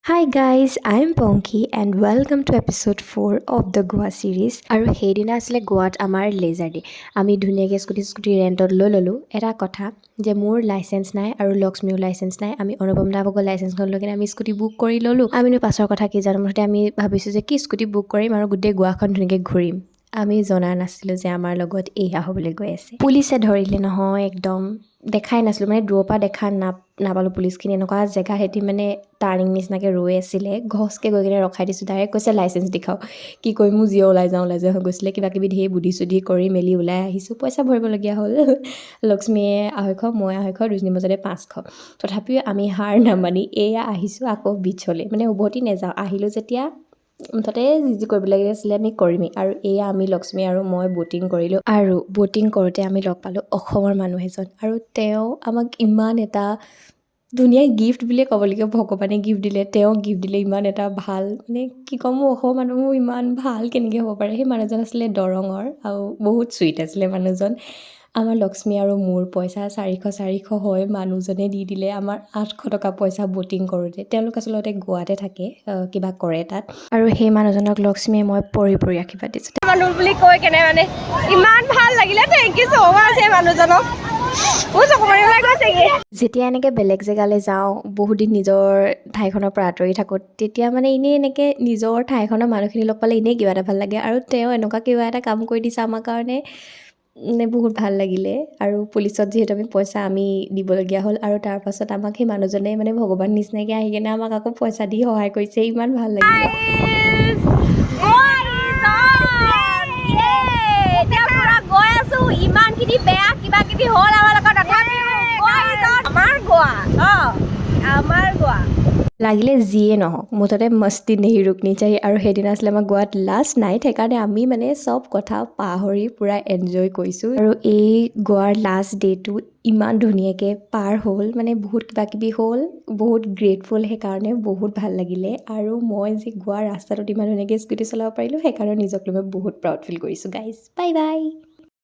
Hi guys, I'm Ponky and welcome to episode 4 of the Goa series. আৰু সেইদিনা আছিলে গোৱাত আমাৰ লেজাৰ ডে। আমি ধুনীয়াকৈ স্কুটি ৰেণ্টত লৈ ল'লোঁ। এটা কথা যে মোৰ লাইচেন্স নাই আৰু লক্ষ্মীও লাইচেন্স নাই। আমি অনুপম দা ভাগৰ লাইচেন্সখন লৈ কিনে আমি স্কুটি বুক কৰি ল'লোঁ। আমিনো পাছৰ কথা কি জানো, মুঠতে আমি ভাবিছোঁ যে কি স্কুটি বুক কৰিম আৰু গোটেই গোৱাখন ধুনীয়াকৈ ঘূৰিম। আমি জনা নাছিলোঁ যে আমাৰ লগত এয়া হ'বলৈ গৈ আছে। পুলিচে ধৰিলে নহয়, একদম দেখাই নাছিলোঁ, মানে দূৰৰ পৰা দেখা নাপালোঁ পুলিচখিনি। এনেকুৱা জেগা সেতি মানে টাৰ্ণিং নিচিনাকৈ ৰৈ আছিলে, ঘছকৈ গৈ কিনে ৰখাই দিছোঁ। ডাইৰেক্ট কৈছে লাইচেন্স দেখাওঁ। কি কৰিম, মোৰ জিঅ' ওলাই যাওঁ হৈ গৈছিলে। কিবাকিবি ধেৰ বুদ্ধি চুদ্ধি কৰি মেলি ওলাই আহিছোঁ। পইচা ভৰিবলগীয়া হ'ল। লক্ষ্মীয়ে 250, মই 250, দুজনী মাজতে 500। তথাপিও আমি হাৰ নামানি এয়া আহিছোঁ আকৌ বিচলৈ, মানে উভতি নাযাওঁ। আহিলোঁ যেতিয়া মুঠতে যি কৰিব লাগি আছিলে আমি কৰিমেই। আৰু এয়া আমি লক্ষ্মী আৰু মই ব'টিং কৰিলোঁ। আৰু ব'টিং কৰোঁতে আমি লগ পালোঁ অসমৰ মানুহ এজন, আৰু তেওঁ আমাক ইমান এটা ধুনীয়া গিফ্ট বুলিয়ে ক'ব লাগিব, ভগৱানে গিফ্ট দিলে, তেওঁ গিফ্ট দিলে ইমান এটা ভাল, মানে কি ক'ম, মোৰ অসমৰ মানুহ ইমান ভাল কেনেকৈ হ'ব পাৰে। সেই মানুহজন আছিলে দৰঙৰ আৰু বহুত চুইট আছিলে মানুহজন। আমাৰ লক্ষ্মী আৰু মোৰ পইচা 400 হয় মানুহজনে দি দিলে আমাৰ 800 টকা পইচা ব'টিং কৰোঁতে। তেওঁলোক আচলতে গোৱাতে থাকে, কিবা কৰে তাত। আৰু সেই মানুহজনক লক্ষ্মীয়ে মই পৰি আশীৰ্বাদ দিছোঁ। মানুহ বুলি কৈ কেনে মানে ইমান ভাল লাগিলে। থেংক ইউ ছ' মাছ এই মানুহজনক। যেতিয়া এনেকৈ বেলেগ জেগালৈ যাওঁ, বহুত দিন নিজৰ ঠাইখনৰ পৰা আঁতৰি থাকোঁ, তেতিয়া মানে এনেই এনেকৈ নিজৰ ঠাইখনৰ মানুহখিনি লগ পালে এনেই কিবা এটা ভাল লাগে। আৰু তেওঁ এনেকুৱা কিবা এটা কাম কৰি দিছে আমাৰ কাৰণে, বহুত ভাল লাগিলে। আৰু পুলিচত যিহেতু আমি পইচা দিবলগীয়া হ'ল, আৰু তাৰপাছত আমাক সেই মানুহজনে মানে ভগৱান নিচিনাকৈ আহি কিনে আমাক আকৌ পইচা দি সহায় কৰিছে, ইমান ভাল লাগিলে। ইমানখিনি বেয়া কিবা কিবি হ'ল আমাৰ লগত, আমাৰ গোৱা লাগিলে যিয়ে নহওক, মুঠতে মস্তি নেহি ৰুকনি চাহি। আৰু সেইদিনা আছিলে আমাৰ গোৱাত লাষ্ট নাইট, সেইকাৰণে আমি মানে চব কথা পাহৰি পূৰা এনজয় কৰিছোঁ। আৰু এই গোৱাৰ লাষ্ট ডে'টো ইমান ধুনীয়াকৈ পাৰ হ'ল, মানে বহুত কিবা কিবি হ'ল, বহুত গ্ৰেটফুল, সেইকাৰণে বহুত ভাল লাগিলে। আৰু মই যে গোৱাৰ ৰাস্তাটোত ইমান ধুনীয়াকৈ স্কুটি চলাব পাৰিলোঁ, সেইকাৰণে নিজক লৈ মই বহুত প্ৰাউড ফিল কৰিছোঁ গাইজ। Bye bye.